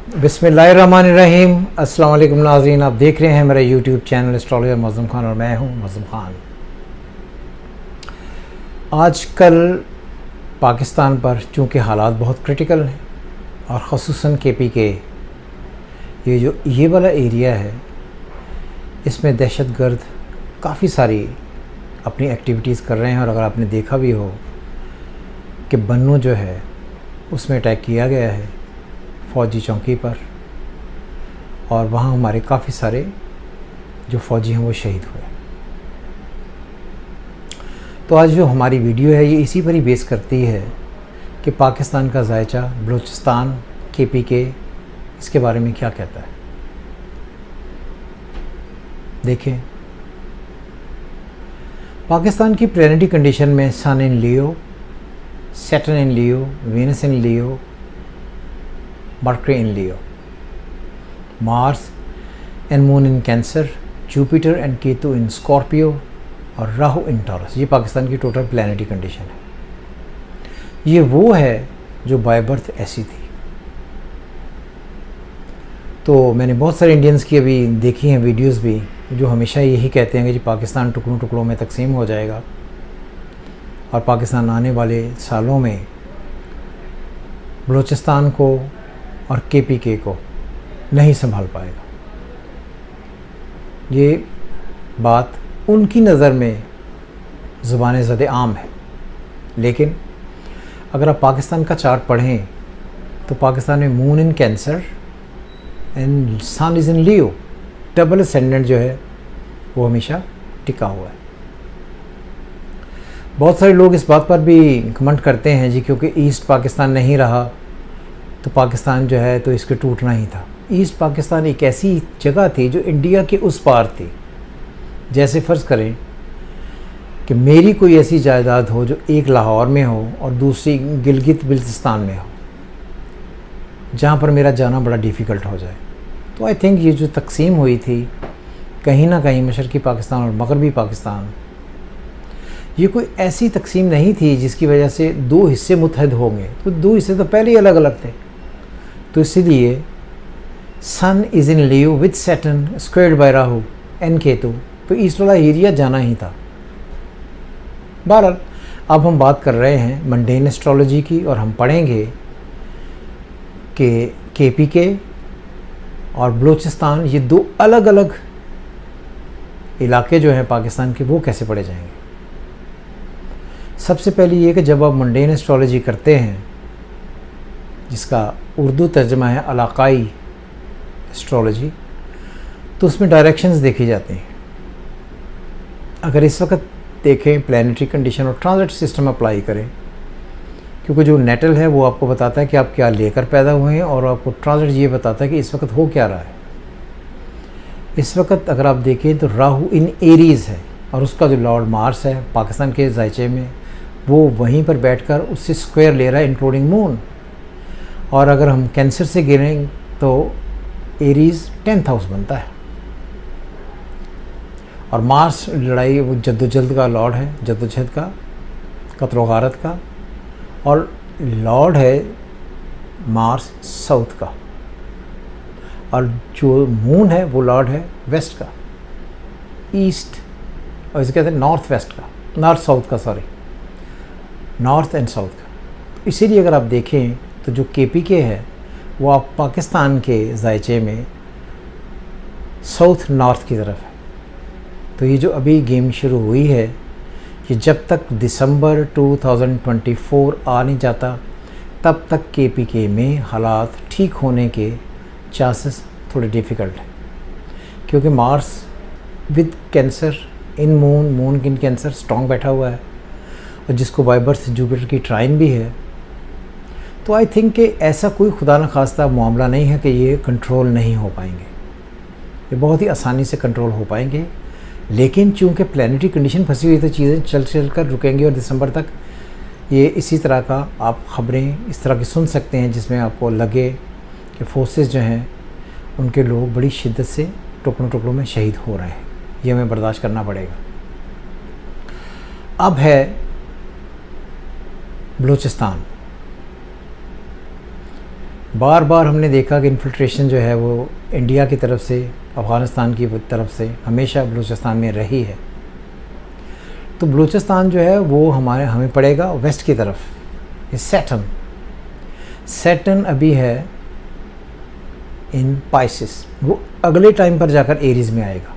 बिस्मिल्लाहिर्रहमानिर्रहीम। अस्सलाम वालेकुम नाज़रीन, आप देख रहे हैं मेरा YouTube channel astrologer Mauzam Khan और मैं हूं मौज़म ख़ान। आजकल पाकिस्तान पर चूँकि हालात बहुत क्रिटिकल हैं और ख़ुसूसन केपी के ये वाला एरिया है, इसमें दहशतगर्द काफ़ी सारी अपनी एक्टिविटीज़ कर रहे हैं। और अगर आपने देखा भी हो कि बन्नू जो है उसमें अटैक किया गया है फ़ौजी चौकी पर, और वहाँ हमारे काफ़ी सारे जो फ़ौजी हैं वो शहीद हुए। तो आज जो हमारी वीडियो है ये इसी पर ही बेस करती है कि पाकिस्तान का ज़ायचा बलूचिस्तान केपी के इसके बारे में क्या कहता है। देखें, पाकिस्तान की प्लैनेटरी कंडीशन में sun in Leo, Saturn in Leo, Venus in Leo, Mercury in Leo, Mars and moon in Cancer, Jupiter and Ketu in Scorpio और राहु इन टॉरस। ये पाकिस्तान की टोटल प्लैनेटरी कंडीशन है। ये वो है जो बाय बर्थ ऐसी थी। तो मैंने बहुत सारे इंडियंस की अभी देखी हैं वीडियोस भी, जो हमेशा यही कहते हैं कि जी पाकिस्तान टुकड़ों टुकड़ों में तकसीम हो जाएगा और पाकिस्तान आने वाले सालों में बलूचिस्तान को और केपीके को नहीं संभाल पाएगा। ये बात उनकी नज़र में ज़ुबान ज़द आम है, लेकिन अगर आप पाकिस्तान का चार्ट पढ़ें तो पाकिस्तान में moon in Cancer and sun is in Leo, double ascendant जो है वो हमेशा टिका हुआ है। बहुत सारे लोग इस बात पर भी कमेंट करते हैं जी क्योंकि ईस्ट पाकिस्तान नहीं रहा तो पाकिस्तान जो है तो इसके टूटना ही था। ईस्ट पाकिस्तान एक ऐसी जगह थी जो इंडिया के उस पार थी। जैसे फ़र्ज़ करें कि मेरी कोई ऐसी जायदाद हो जो एक लाहौर में हो और दूसरी गिलगित बिल्तिस्तान में हो, जहाँ पर मेरा जाना बड़ा डिफ़िकल्ट हो जाए। तो आई थिंक ये जो तकसीम हुई थी कहीं ना कहीं मशरक़ी पाकिस्तान और मगरबी पाकिस्तान, ये कोई ऐसी तकसीम नहीं थी जिसकी वजह से दो हिस्से मुत्तहद होंगे। तो दो हिस्से तो पहले ही अलग अलग थे। तो इसीलिए sun is in Leo with Saturn squared by Rahu and Ketu, तो ईस्ट वाला एरिया जाना ही था। बहरहाल अब हम बात कर रहे हैं मंडेन एस्ट्रोलॉजी की, और हम पढ़ेंगे कि केपीके और बलूचिस्तान ये दो अलग अलग इलाके जो हैं पाकिस्तान के वो कैसे पढ़े जाएंगे। सबसे पहले ये कि जब आप मंडेन एस्ट्रोलॉजी करते हैं, जिसका उर्दू तर्जमा है इलाकाई एस्ट्रोलॉजी, तो उसमें डायरेक्शंस देखी जाती हैं। अगर इस वक्त देखें प्लैनेटरी कंडीशन और ट्रांजिट सिस्टम अप्लाई करें, क्योंकि जो नेटल है वो आपको बताता है कि आप क्या लेकर पैदा हुए हैं, और आपको ट्रांजिट ये बताता है कि इस वक्त हो क्या रहा है। इस वक्त अगर आप देखें तो राहु इन एरीज़ है और उसका जो लॉर्ड मार्स है पाकिस्तान के ज़ायचे में, वो वहीं पर बैठकर उससे स्क्वायर ले रहा है इंक्लूडिंग मून। और अगर हम कैंसर से गिरें तो एरीज़ 10th हाउस बनता है। और मार्स लड़ाई वो जद्दोजहद का लॉर्ड है, जद्दोजहद का, कत्ल गारत का, और लॉर्ड है मार्स साउथ का, और जो मून है वो लॉर्ड है वेस्ट का, ईस्ट, और इसे कहते हैं नॉर्थ वेस्ट का, नॉर्थ साउथ का, सॉरी, नॉर्थ एंड साउथ का। इसीलिए अगर आप देखें तो जो केपीके है वो आप पाकिस्तान के ज़ायचे में साउथ नॉर्थ की तरफ है। तो ये जो अभी गेम शुरू हुई है, ये जब तक दिसंबर 2024 आ नहीं जाता तब तक केपीके में हालात ठीक होने के चांसेस थोड़े डिफ़िकल्ट हैं, क्योंकि Mars with cancer in moon, moon in cancer strong बैठा हुआ है, और जिसको बाय बर्थ जुपिटर की ट्राइन भी है। तो आई थिंक कि ऐसा कोई खुदा न खास्ता मामला नहीं है कि ये कंट्रोल नहीं हो पाएंगे। ये बहुत ही आसानी से कंट्रोल हो पाएंगे, लेकिन चूँकि प्लैनेटरी कंडीशन फंसी हुई तो चीज़ें चल कर रुकेंगी, और दिसंबर तक ये इसी तरह का आप ख़बरें इस तरह की सुन सकते हैं जिसमें आपको लगे कि फोर्सेस जो हैं उनके लोग बड़ी शिद्दत से टुकड़ों टुकड़ों में शहीद हो रहे हैं। ये हमें बर्दाश्त करना पड़ेगा। अब है बलूचिस्तान। बार बार हमने देखा कि इन्फिल्ट्रेशन जो है वो इंडिया की तरफ से, अफ़गानिस्तान की तरफ से हमेशा बलूचिस्तान में रही है। तो बलूचिस्तान जो है वो हमें पड़ेगा वेस्ट की तरफ। ये सैटर्न अभी है इन पाइसिस, वो अगले टाइम पर जाकर एरीज में आएगा।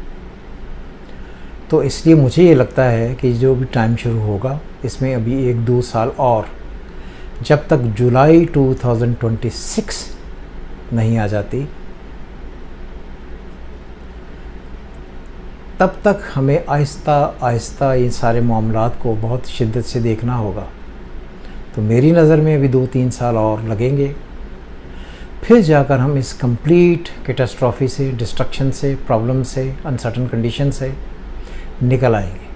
तो इसलिए मुझे ये लगता है कि जो भी टाइम शुरू होगा इसमें अभी 1-2 साल और, जब तक जुलाई 2026 नहीं आ जाती तब तक हमें आहिस्ता आहिस्ता ये सारे मामलात को बहुत शिद्दत से देखना होगा। तो मेरी नज़र में अभी 2-3 साल और लगेंगे, फिर जाकर हम इस कंप्लीट कैटास्ट्रॉफी से, डिस्ट्रक्शन से, प्रॉब्लम से, अनसर्टन कंडीशन से निकल आएंगे।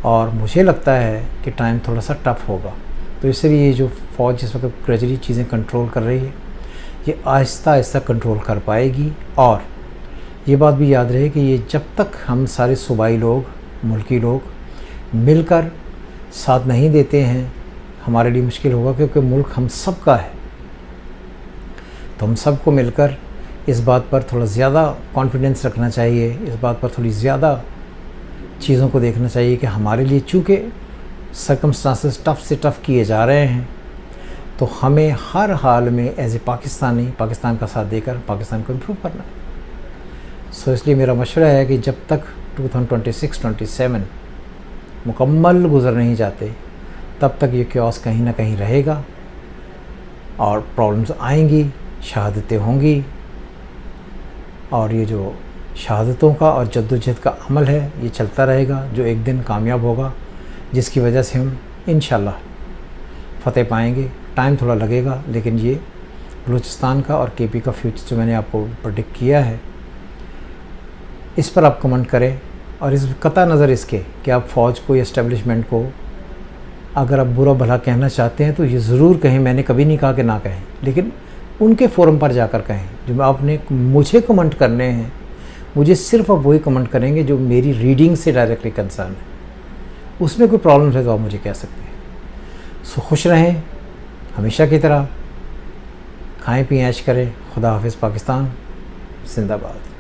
और मुझे लगता है कि टाइम थोड़ा सा टफ़ होगा। तो इसलिए ये जो फ़ौज जिस वक्त ग्रेजुअली चीज़ें कंट्रोल कर रही है, ये आहिस्ता आहिस्ता कंट्रोल कर पाएगी। और ये बात भी याद रहे कि ये जब तक हम सारे सूबाई लोग, मुल्की लोग मिलकर साथ नहीं देते हैं, हमारे लिए मुश्किल होगा, क्योंकि मुल्क हम सब का है। तो हम सबको मिलकर इस बात पर थोड़ा ज़्यादा कॉन्फिडेंस रखना चाहिए, इस बात पर थोड़ी ज़्यादा चीज़ों को देखना चाहिए कि हमारे लिए चूँकि सर्कमस्टांसेस टफ़ से टफ़ किए जा रहे हैं, तो हमें हर हाल में एज ए पाकिस्तानी पाकिस्तान का साथ देकर पाकिस्तान को इम्प्रूव करना है। सो इसलिए मेरा मशवरा है कि जब तक 2026-27 मुकम्मल गुजर नहीं जाते तब तक ये क्योस कहीं ना कहीं रहेगा और प्रॉब्लम्स आएंगी, शहादतें होंगी। और ये जो शहादतों का और जद्दोजहद का अमल है ये चलता रहेगा, जो एक दिन कामयाब होगा, जिसकी वजह से हम इंशाल्लाह फ़तेह पाएंगे। टाइम थोड़ा लगेगा, लेकिन ये बलूचिस्तान का और केपी का फ्यूचर जो मैंने आपको प्रेडिक्ट किया है, इस पर आप कमेंट करें। और इस कता नज़र इसके कि आप फ़ौज को, इस्टेब्लिशमेंट को अगर आप बुरा भला कहना चाहते हैं तो ये ज़रूर कहें। मैंने कभी नहीं कहा कि ना कहें, लेकिन उनके फोरम पर जाकर कहें। जो आपने मुझे कमेंट करने हैं, मुझे सिर्फ आप वही कमेंट करेंगे जो मेरी रीडिंग से डायरेक्टली कंसर्न है। उसमें कोई प्रॉब्लम है तो आप मुझे कह सकते हैं। सो खुश रहें हमेशा की तरह, खाएं पिएं ऐश करें। खुदा हाफिज़। पाकिस्तान जिंदाबाद।